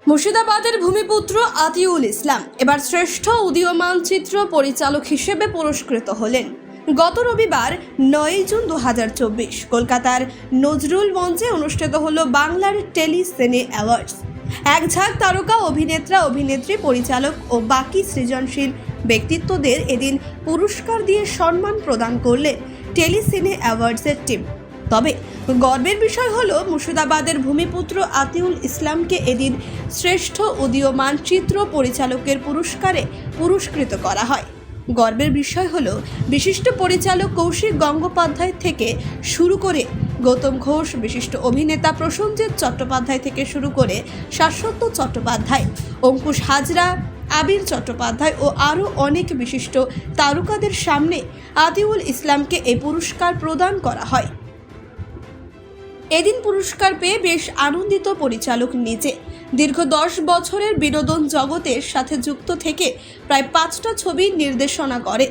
মুর্শিদাবাদের ভূমিপুত্র আতিউল ইসলাম এবার শ্রেষ্ঠ উদীয়মান চিত্র পরিচালক হিসেবে পুরস্কৃত হলেন। গত রবিবার 9 জুন 2024 কলকাতার নজরুল মঞ্চে অনুষ্ঠিত হলো বাংলার টেলি সিনে অ্যাওয়ার্ডস। এক ঝাঁক তারকা অভিনেতা, অভিনেত্রী, পরিচালক ও বাকি সৃজনশীল ব্যক্তিত্বদের এদিন পুরস্কার দিয়ে সম্মান প্রদান করলেন টেলি সিনে অ্যাওয়ার্ডসের টিম। তবে গর্বের বিষয় হলো মুর্শিদাবাদের ভূমিপুত্র আতিউল ইসলামকে এদিন শ্রেষ্ঠ উদীয়মান চিত্র পরিচালকের পুরস্কারে পুরস্কৃত করা হয়। গর্বের বিষয় হলো বিশিষ্ট পরিচালক কৌশিক গঙ্গোপাধ্যায় থেকে শুরু করে গৌতম ঘোষ, বিশিষ্ট অভিনেতা প্রসেনজিৎ চট্টোপাধ্যায় থেকে শুরু করে শাশ্বত চট্টোপাধ্যায়, অঙ্কুশ হাজরা, আবির চট্টোপাধ্যায় ও আরও অনেক বিশিষ্ট তারকাদের সামনে আতিউল ইসলামকে এই পুরস্কার প্রদান করা হয়। এদিন পুরস্কার পেয়ে বেশ আনন্দিত পরিচালক নিজে। দীর্ঘ 10 বছরের বিনোদন জগতের সাথে যুক্ত থেকে প্রায় 5টা ছবি নির্দেশনা করে।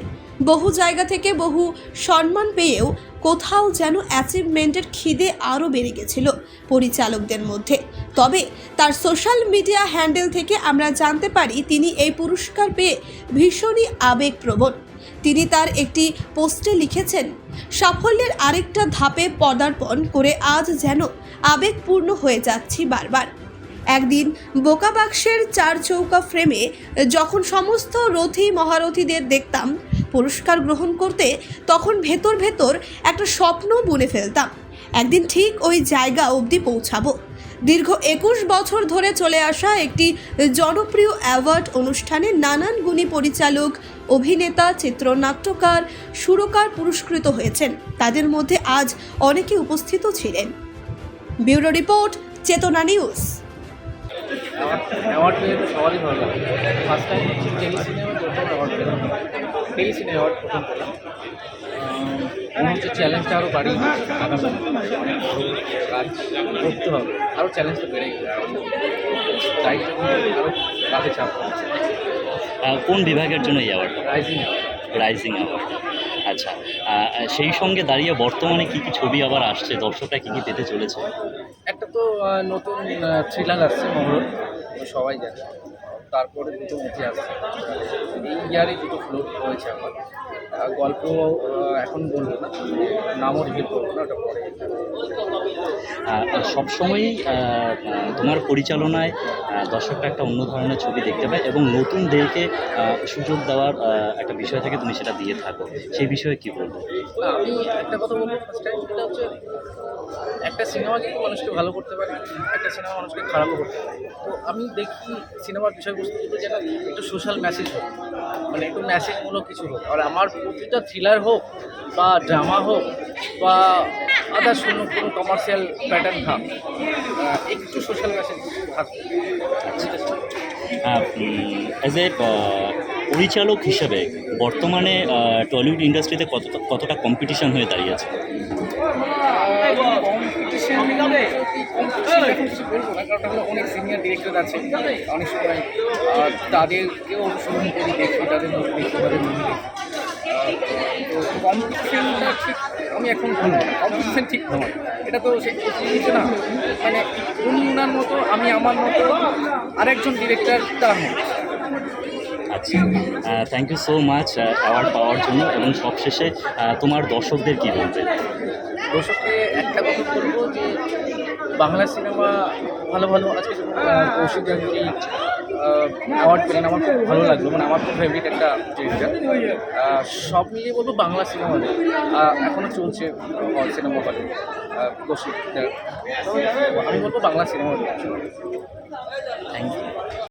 বহু জায়গা থেকে বহু সম্মান পেয়েও কোথাও যেন অ্যাচিভমেন্টের খিদে আরও বেড়ে গেছিল পরিচালকদের মধ্যে। তবে তার সোশ্যাল মিডিয়া হ্যান্ডেল থেকে আমরা জানতে পারি তিনি এই পুরস্কার পেয়ে ভীষণই আবেগপ্রবণ। তিনি তার একটি পোস্টে লিখেছেন, সাফল্যের আরেকটা ধাপে পদার্পণ করে আজ যেন আবেগপূর্ণ হয়ে যাচ্ছি বারবার। একদিন বোকা বাক্সের 4 চৌকা ফ্রেমে যখন সমস্ত রথী মহারথীদের দেখতাম পুরস্কার গ্রহণ করতে, তখন ভেতর ভেতর একটা স্বপ্ন বুনে ফেলতাম, একদিন ঠিক ওই জায়গা অবধি পৌঁছাবো। দীর্ঘ 21 বছর ধরে চলে আসা একটি জনপ্রিয় অ্যাওয়ার্ড অনুষ্ঠানে নানান গুণী পরিচালক, অভিনেতা, চিত্রনাট্যকার, সুরকার পুরস্কৃত হয়েছেন। তাদের মধ্যে আজ অনেকে উপস্থিত ছিলেন। ব্যুরো রিপোর্ট, চেতনা নিউজ। অ্যাওয়ার্ড পেয়ে তো সবারই ভালো লাগে। ফার্স্ট টাইম হচ্ছে টেলি সিনেমা প্রথম অ্যাওয়ার্ড পেলাম, টেলি সিনে অ্যাওয়ার্ড প্রথম পেলাম। মনে হচ্ছে চ্যালেঞ্জটা আরও বাড়িয়ে দিচ্ছে, আগামী অনেক বড় কাজ করতে হবে, আরও চ্যালেঞ্জটা বেড়ে গেছে, দায়িত্ব আরও কাজে চাপ পড়ছে। কোন বিভাগের জন্য এই award? Rising award. Rising award. আচ্ছা, সেই সঙ্গে দাঁড়িয়ে বর্তমানে কী কী ছবি আবার আসছে, দর্শকরা কী কী পেতে চলেছে? একটা তো নতুন থ্রিলার আসছে মহরত, সবাই জানে। তারপরে দুটো মুভি আসছে, এই ইয়ারই দুটো ফ্লোট হয়েছে আমার। গল্প এখন বলবো না, নামও রিভিল করবো না, ওটা পরে। সবসময়ই তোমার পরিচালনায় দর্শকরা একটা অন্য ধরনের ছবি দেখতে পায় এবং নতুনদেরকে সুযোগ দেওয়ার একটা বিষয় থেকে তুমি সেটা দিয়ে থাকো, সেই বিষয়ে কী বলবো? আমি একটা কথা বলবো ফার্স্ট টাইম, সেটা হচ্ছে একটা সিনেমা কিন্তু মানুষকে ভালো করতে পারে, একটা সিনেমা মানুষকে খারাপও করতে পারে। তো আমি দেখি সিনেমার বিষয়বস্তুগুলো যেন একটু সোশ্যাল মেসেজ হোক, মানে একটু মেসেজমূলক কিছু হোক। আর আমার প্রতিটা থ্রিলার হোক বা ড্রামা হোক বা আদার্স কোনো কমার্শিয়াল প্যাটার্ন থাক, একটু সোশ্যাল মেসেজ থাকবে। অ্যাজ এ পরিচালক হিসেবে বর্তমানে টলিউড ইন্ডাস্ট্রিতে কতটা কম্পিটিশন হয়ে দাঁড়িয়েছে? কম্পিটিশন এখন কিছু বলবো না, কারণ হলো অনেক সিনিয়র ডিরেক্টর আছে, অনেক সময় তাদেরকেও অনুসরণ করি, দেখি তাদের মধ্যে, দেখি তাদের মধ্যে দেখি। তো কম্পিটিশনটা ঠিক আমি এখন বলবো না, কম্পিটিশন ঠিক নয়, এটা তো সেই কিছু না। মানে উনি ওনার মতো, আমি আমার মতো, আরেকজন ডিরেক্টর তার মতো। আচ্ছা, thank you so much award পাওয়ার জন্য। এবং সবশেষে তোমার দর্শকদের কী বলবে? দর্শককে একটা কথা বলবো যে বাংলা সিনেমা ভালো ভালো আজকে কৌশিক গাঙ্গুলি অ্যাওয়ার্ড পেলেন, আমার খুব ভালো লাগলো, মানে আমার খুব ফেভারিট একটা ডিরেক্টর। সব মিলিয়ে বলবো বাংলা সিনেমা এখনও চলছে সিনেমা হলে কৌশিক, আমি বলবো বাংলা সিনেমা। Thank you.